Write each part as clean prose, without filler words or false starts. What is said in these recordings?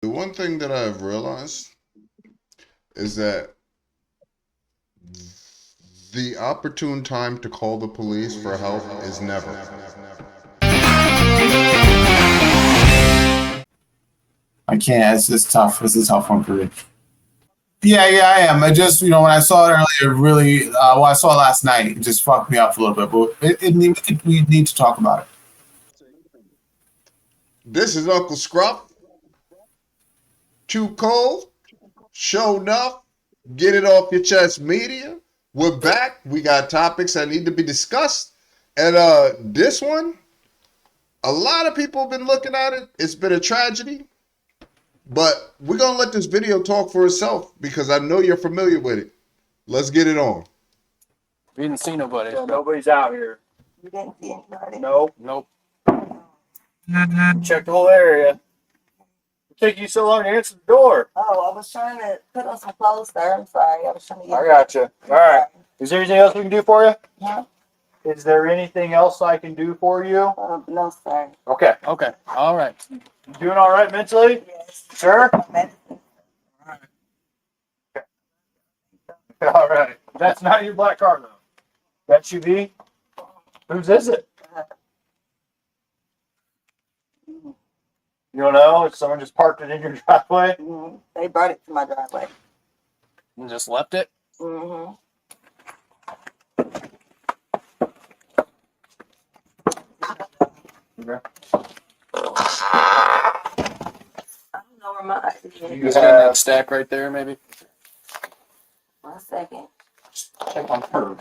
The one thing that I've realized is that the opportune time to call the police for help is never. I can't. It's just tough. It's a tough one for me. Yeah, I am. I just, when I saw it earlier, really, I saw it last night, it just fucked me up a little bit. But we need to talk about it. This is Uncle Scruff. Too cold? Show enough. Get it off your chest media. We're back. We got topics that need to be discussed. And this one, a lot of people have been looking at it. It's been a tragedy. But we're going to let this video talk for itself because I know you're familiar with it. Let's get it on. We didn't see nobody. Yeah, nobody's out here. You didn't see anybody? Nope. Nope. Check the whole area. It took you so long to answer the door. Oh, I was trying to put on some clothes, sir. I'm sorry. I was trying to get. I got you. All right. Is there anything else we can do for you? Huh? Is there anything else I can do for you? No, sir. Okay. Okay. All right. You doing all right mentally? Yes. Sure. Medicine. All right. That's not your black car, though. That SUV? Whose is it? You don't know? If someone just parked it in your driveway? Mm-hmm. They brought it to my driveway. And just left it. Mm-hmm. Okay. I don't know where my ID You is. just got that stack right there, maybe. 1 second. Check on her.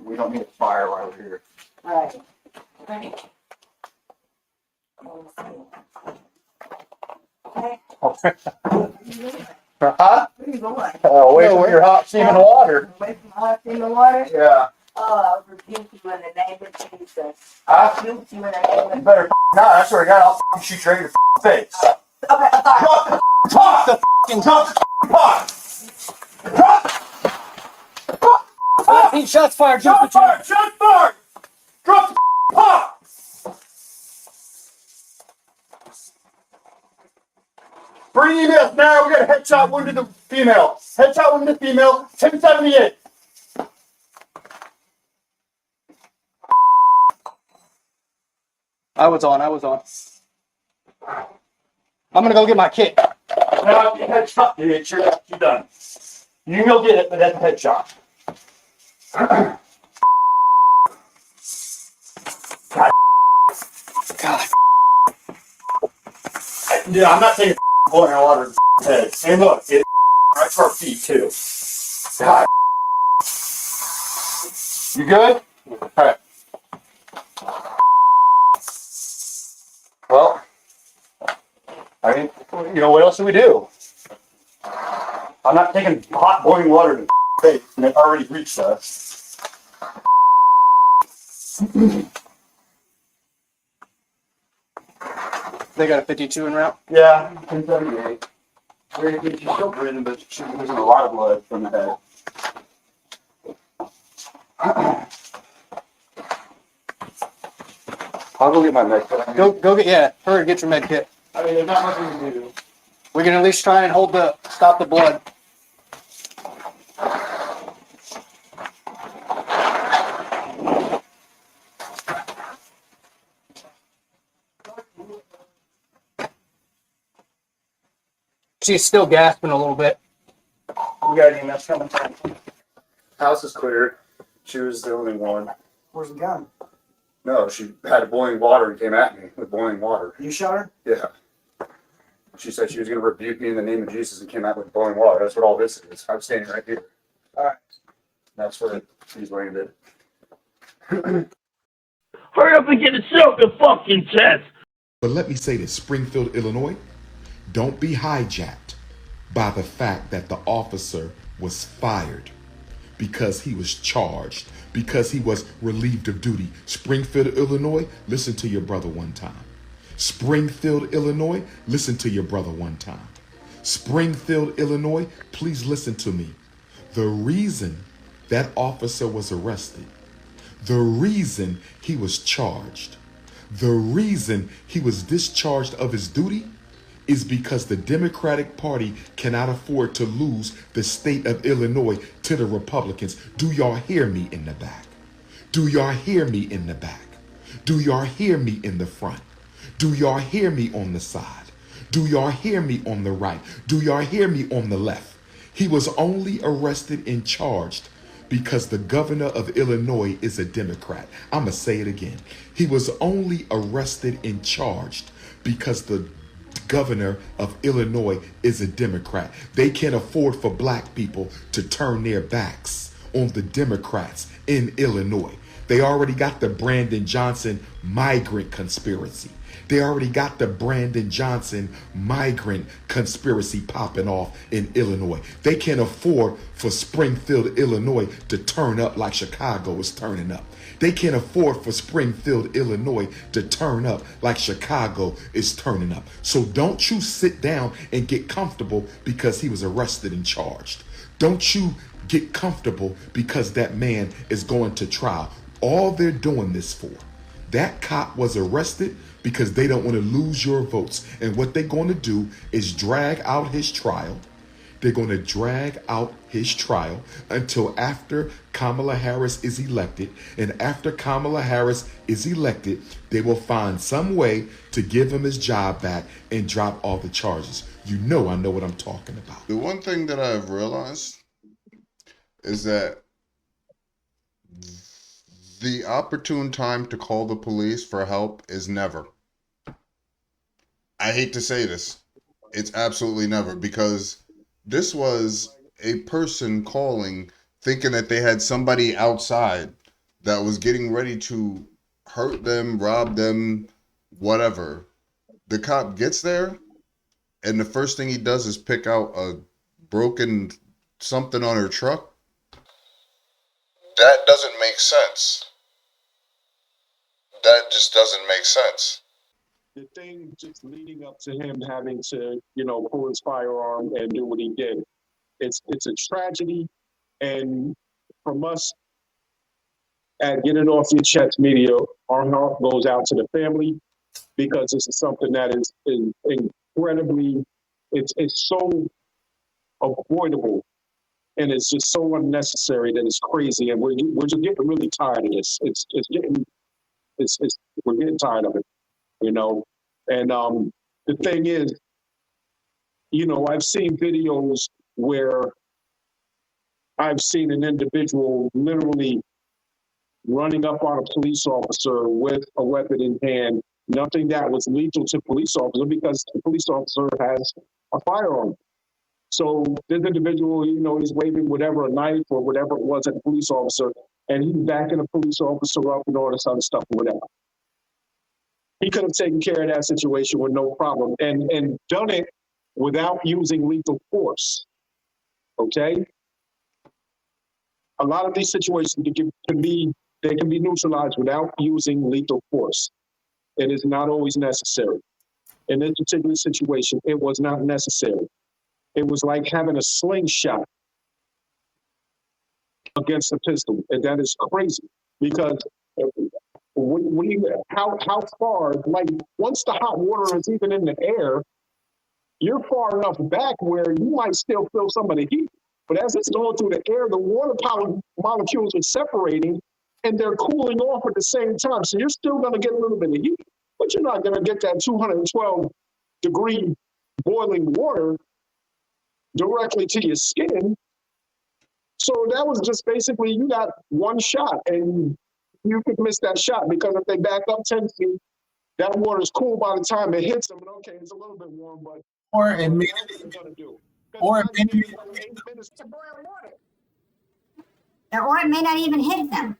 We don't need a fire while we're here. Right. Right. Okay. Huh? Where are you going? Away from your hot steaming water. Away from the hot steaming water? Yeah. Oh, I rebuke you in the name of Jesus. I I rebuke you in the name You of better not. I swear to God, I'll shoot you right in your face. Okay, I thought. Drop the fucking pot. Drop 15 shots fired. Shot fired! Shot fired! Drop the pot! Bring emails now. We got a headshot wound to the female. Headshot wound to the female. 1078. I was on. I'm gonna go get my kit. Now, headshot. Yeah, sure, you're done. You can go get it, but that's a headshot. God. Yeah, I'm not taking blowing our water in the head. And look, it's right to our feet, too. God. You good? Alright. Well, I mean, what else do we do? I'm not taking hot boiling water in the face, and it already reached us. They got a 52 en route. Yeah, 1078. She's still breathing, but she's losing a lot of blood from the head. I'll go get my med kit. Go get hurry, get your med kit. I mean, there's not much we can do. We can at least try and stop the blood. She's still gasping a little bit. We got an email coming. House is clear. She was the only one. Where's the gun? No, she had boiling water and came at me with boiling water. You shot her? Yeah. She said she was going to rebuke me in the name of Jesus and came out with boiling water. That's what all this is. I'm standing right here. All right. That's where she's landed. Hurry up and get it off your fucking chest. But let me say this, Springfield, Illinois, don't be hijacked by the fact that the officer was fired because he was charged, because he was relieved of duty. Springfield, Illinois, listen to your brother one time. Springfield, Illinois, listen to your brother one time. Springfield, Illinois, please listen to me. The reason that officer was arrested, the reason he was charged, The reason he was discharged of his duty is because the Democratic Party cannot afford to lose the state of Illinois to the Republicans. Do y'all hear me in the back? Do y'all hear me in the back? Do y'all hear me in the front? Do y'all hear me on the side? Do y'all hear me on the right? Do y'all hear me on the left? He was only arrested and charged because the governor of Illinois is a Democrat. I'm going to say it again. He was only arrested and charged because the governor of Illinois is a Democrat. They can't afford for black people to turn their backs on the Democrats in Illinois. They already got the Brandon Johnson migrant conspiracy. They already got the Brandon Johnson migrant conspiracy popping off in Illinois. They can't afford for Springfield, Illinois to turn up like Chicago is turning up. They can't afford for Springfield, Illinois to turn up like Chicago is turning up. So don't you sit down and get comfortable because he was arrested and charged. Don't you get comfortable because that man is going to trial. All they're doing this for. That cop was arrested because they don't want to lose your votes. And what they're going to do is drag out his trial. They're going to drag out his trial until after Kamala Harris is elected. And after Kamala Harris is elected, they will find some way to give him his job back and drop all the charges. You know I know what I'm talking about. The one thing that I've realized is that the opportune time to call the police for help is never. I hate to say this. It's absolutely never, because this was a person calling thinking that they had somebody outside that was getting ready to hurt them, rob them, whatever. The cop gets there, and the first thing he does is pick out a broken something on her truck. That doesn't make sense. That just doesn't make sense. The thing just leading up to him having to, pull his firearm and do what he did. It's a tragedy, and from us at Get It Off Your Chest Media, our heart goes out to the family, because this is something that is incredibly, it's so avoidable, and it's just so unnecessary that it's crazy, and we're just getting really tired of this. We're getting tired of it, and the thing is, I've seen videos where I've seen an individual literally running up on a police officer with a weapon in hand, nothing that was lethal to police officer, because the police officer has a firearm. So this individual, he's waving whatever, a knife or whatever it was at the police officer, and he's backing the police officer up and all this other stuff or whatever. He could have taken care of that situation with no problem and done it without using lethal force. Okay? A lot of these situations can be neutralized without using lethal force. It is not always necessary. In this particular situation, it was not necessary. It was like having a slingshot against a pistol, and that is crazy, because how far, like, once the hot water is even in the air, you're far enough back where you might still feel some of the heat. But as it's going through the air, the water molecules are separating and they're cooling off at the same time. So you're still going to get a little bit of heat, but you're not going to get that 212 degree boiling water directly to your skin. So that was just basically, you got one shot and you could miss that shot, because if they back up 10 feet, that water is cool by the time it hits them. And okay, it's a little bit warm, but Or it may, or it may, To boil water. Or it may not even hit them.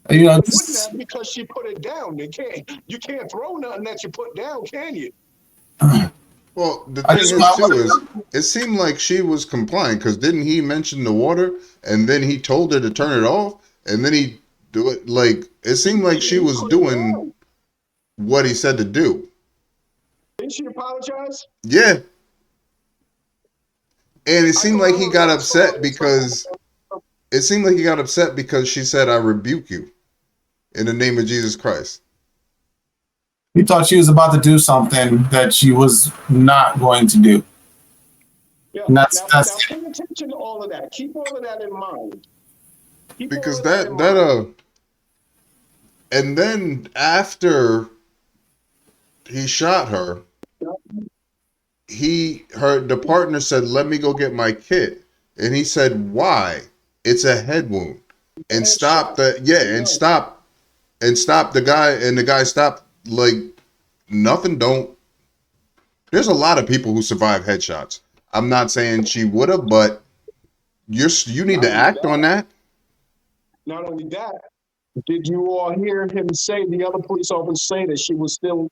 Wouldn't that, because she put it down? You can't throw nothing that you put down, can you? Well, the thing is, too, is it seemed like she was complying, because didn't he mention the water, and then he told her to turn it off, and then he do it, like, it seemed like she was doing what he said to do. Didn't she apologize? Yeah. And it seemed like he got upset because she said, "I rebuke you in the name of Jesus Christ." He thought she was about to do something that she was not going to do. Yeah. And that's Now pay attention to all of that. Keep all of that in mind. Because and then after he shot her, the partner said, "Let me go get my kit," and he said, "Why? It's a head wound," and stopped the guy, and the guy stopped like nothing. There's a lot of people who survive headshots. I'm not saying she would have, but you need to act on that. Not only that, did you all hear him say, the other police officer say that she was still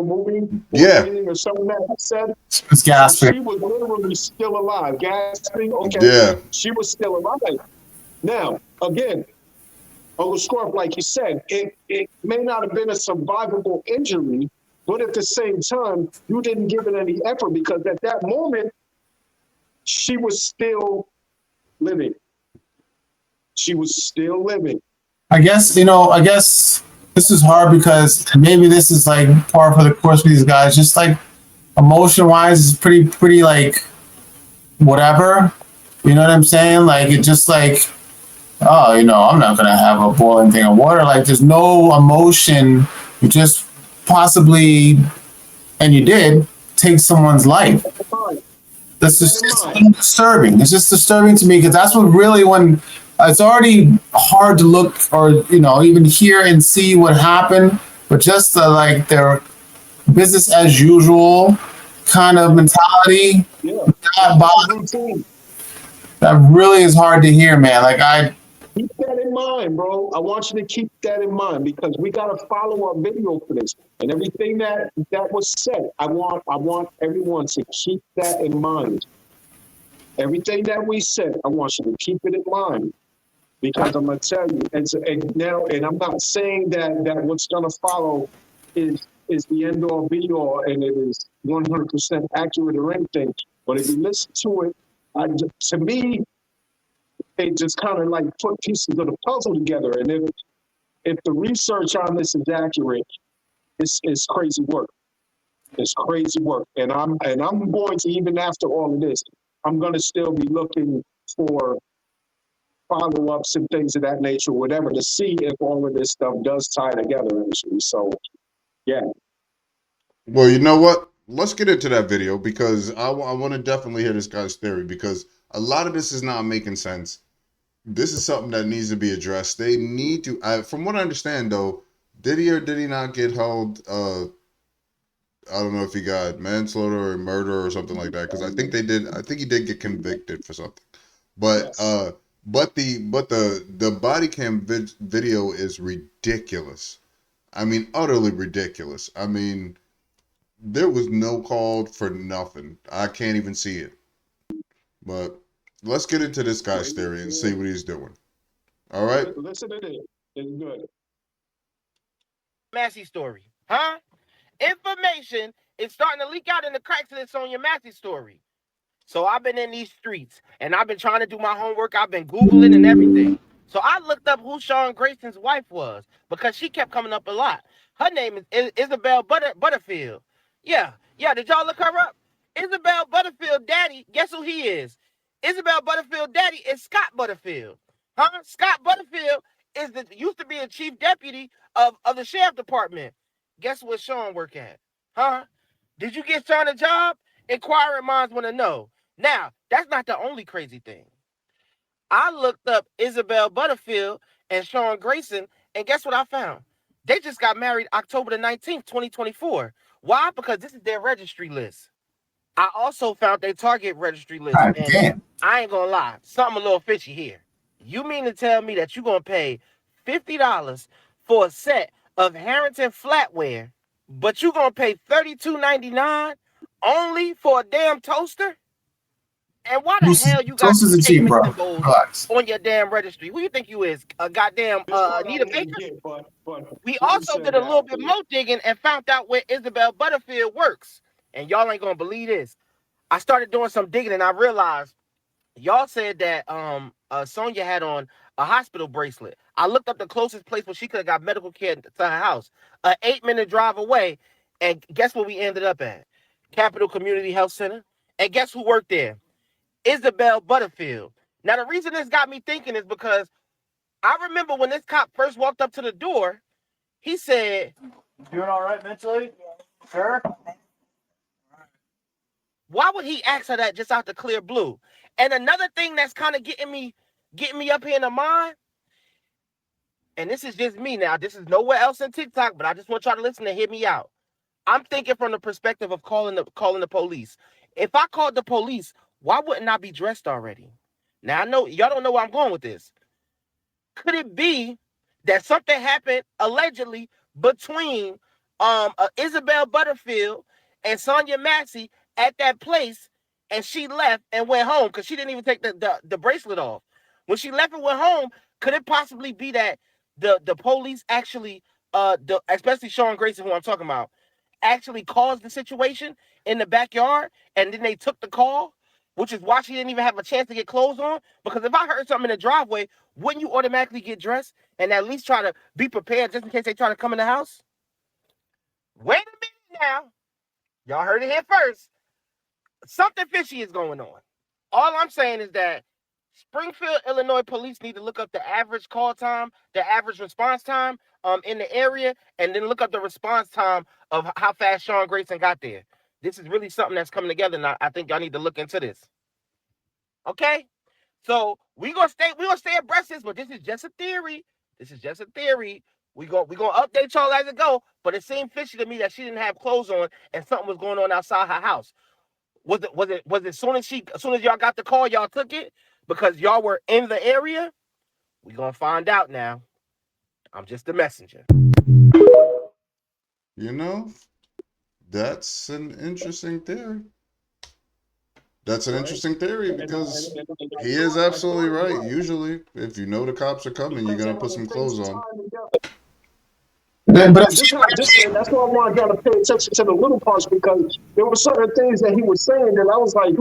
moving or Yeah. breathing or something that he said? It's gasping. She was literally still alive. Gasping, okay. Yeah. She was still alive. Now, again, Uncle Scorp, like you said, it may not have been a survivable injury, but at the same time, you didn't give it any effort because at that moment, she was still living. She was still living. I guess this is hard because maybe this is like par for the course with these guys. Just like emotion wise, it's pretty like whatever. You know what I'm saying? Like it just like, oh, I'm not gonna have a boiling thing of water. Like there's no emotion. You just possibly, and you did take someone's life. That's just disturbing. It's just disturbing to me because that's what really when it's already hard to look or even hear and see what happened, but just like their business as usual kind of mentality. Yeah. That really is hard to hear, man. Like keep that in mind, bro. I want you to keep that in mind because we got to follow our video for this and everything that was said. I want everyone to keep that in mind. Everything that we said, I want you to keep it in mind because I'm gonna tell you. And I'm not saying that what's gonna follow is the end all be all and it is 100% accurate or anything. But if you listen to it, to me, they just kind of like put pieces of the puzzle together. And if the research on this is accurate, it's crazy work. It's crazy work. And I'm going to, even after all of this, I'm going to still be looking for follow-ups and things of that nature, whatever, to see if all of this stuff does tie together eventually. So, yeah. Well, you know what? Let's get into that video because I want to definitely hear this guy's theory because a lot of this is not making sense. This is something that needs to be addressed. They need to, from what I understand though, did he or did he not get held, I don't know if he got manslaughter or murder or something like that because I think he did get convicted for something. But Yes. but the body cam video is ridiculous. I mean, utterly ridiculous. I mean, there was no call for nothing. I can't even see it. But let's get into this guy's theory and see what he's doing. All right? Listen to it. It's good. Massey story, huh? Information is starting to leak out in the cracks of this Sonya Massey story. So I've been in these streets and I've been trying to do my homework. I've been Googling and everything. So I looked up who Sean Grayson's wife was because she kept coming up a lot. Her name is Isabel Butterfield. Yeah. Did y'all look her up? Isabel Butterfield daddy, guess who he is? Isabel Butterfield daddy is Scott Butterfield. Huh? Scott Butterfield used to be a chief deputy of the sheriff department. Guess what Sean work at? Huh? Did you get Sean a job? Inquiring minds want to know. Now, that's not the only crazy thing. I looked up Isabel Butterfield and Sean Grayson, and guess what I found? They just got married October the 19th, 2024. Why? Because this is their registry list. I also found their Target registry list. God and damn. I ain't gonna lie, something a little fishy here. You mean to tell me that you're gonna pay $50 for a set of Harrington flatware, but you're gonna pay $32.99 only for a damn toaster? And why the hell you got Toasters are cake cheap, bro. mixing bowls Relax. on your damn registry? Who you think you is? A goddamn Anita Baker? We also did a little bit more digging and found out where Isabel Butterfield works. And y'all ain't gonna believe this. I started doing some digging and I realized y'all said that Sonya had on a hospital bracelet. I looked up the closest place where she could have got medical care to her house, an 8-minute drive away, and guess what we ended up at? Capital Community Health Center. And guess who worked there? Isabel Butterfield. Now, the reason this got me thinking is because I remember when this cop first walked up to the door, he said, Doing all right mentally? Sure. why would he ask her that just out the clear blue? And another thing that's kind of getting me up here in the mind, and this is just me now, this is nowhere else in TikTok, but I just want y'all to listen and hear me out. I'm thinking from the perspective of calling the police. If I called the police, why wouldn't I be dressed already? Now, I know y'all don't know where I'm going with this. Could it be that something happened allegedly between Isabel Butterfield and Sonya Massey at that place, and she left and went home because she didn't even take the bracelet off? When she left and went home, could it possibly be that the police actually, especially Sean Grayson, who I'm talking about, actually caused the situation in the backyard, and then they took the call, which is why she didn't even have a chance to get clothes on? Because if I heard something in the driveway, wouldn't you automatically get dressed and at least try to be prepared just in case they try to come in the house? Wait a minute now. Y'all heard it here first. Something fishy is going on. All I'm saying is that Springfield, Illinois police need to look up the average call time, the average response time in the area, and then look up the response time of how fast Sean Grayson got there. This is really something that's coming together, and I think y'all need to look into this. Okay? So we gonna stay abreast of this, but this is just a theory. This is just a theory. We gonna update y'all as it go, but it seemed fishy to me that she didn't have clothes on and something was going on outside her house. Was it as soon as y'all got the call, y'all took it because y'all were in the area? We gonna find out now. I'm just a messenger. You know, that's an interesting theory. That's an interesting theory because he is absolutely right. Usually, if you know the cops are coming, you're gonna put some clothes on. But That's why I wanted y'all to pay attention to the little parts, because there were certain things that he was saying that I was like,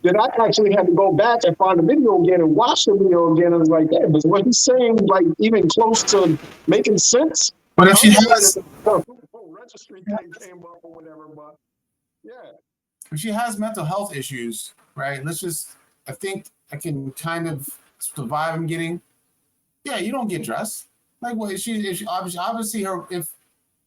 that I actually had to go back and find the video again and watch the video again. And I was like, that was what he's saying, like even close to making sense. But if she has, registry thing came up or whatever, but yeah. If she has mental health issues, right? I think I can kind of survive I'm getting. Yeah, you don't get dressed. Like, what, if she obviously if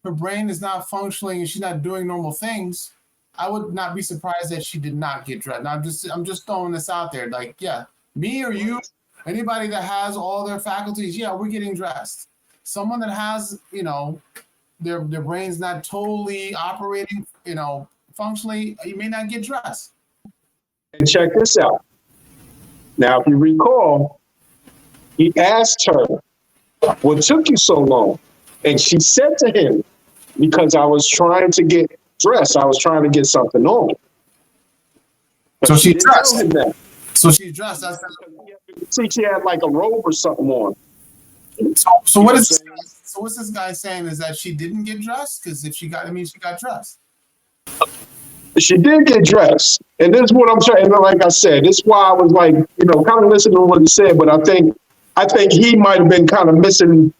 her brain is not functioning and she's not doing normal things, I would not be surprised that she did not get dressed. Now, I'm just throwing this out there. Like, yeah, me or you, anybody that has all their faculties, yeah, we're getting dressed. Someone that has, their brain's not totally operating, functionally, you may not get dressed. And check this out. Now, if you recall, he asked her, what took you so long? And she said to him, because I was trying to get dressed. I was trying to get something on. But so she dressed. Tell him that. So she's dressed. See, she had like a robe or something on. So what's this guy saying? Is that she didn't get dressed? Because if she got dressed. She did get dressed. And this is what I'm trying, like I said, this is why I was like, kind of listening to what he said, but I think he might have been kind of missing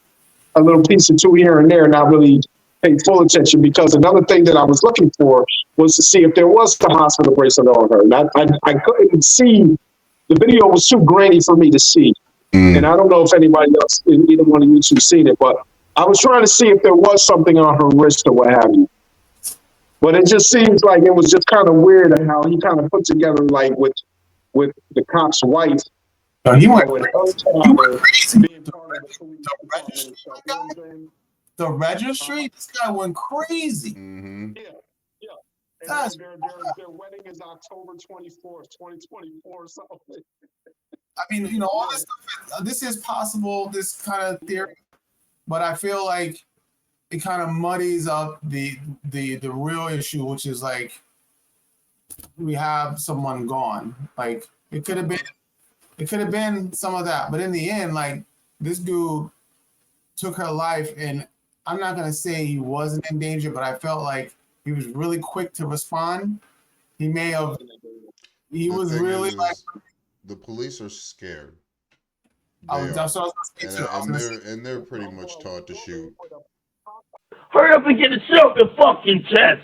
a little piece or two here and there, not really paying full attention, because another thing that I was looking for was to see if there was the hospital bracelet on her. And I couldn't see, the video was too grainy for me to see. And I don't know if anybody else, either one of you two seen it, but I was trying to see if there was something on her wrist or what have you. But it just seems like it was just kind of weird how he kind of put together, like with the cop's wife. No, he went crazy. The registry, this guy went crazy. Mm-hmm. Yeah. And their wedding is October 24th, 2024 or something. I mean, all this stuff, this is possible, this kind of theory, but I feel like it kind of muddies up the real issue, which is like we have someone gone. Like it could have been some of that, but in the end, like this dude took her life, and I'm not gonna say he wasn't in danger, but I felt like he was really quick to respond. He was really like, the police are scared. They that's are. what I was going to say too. I was going to say, And they're pretty much taught to shoot. Hurry up and get yourself the fucking chest.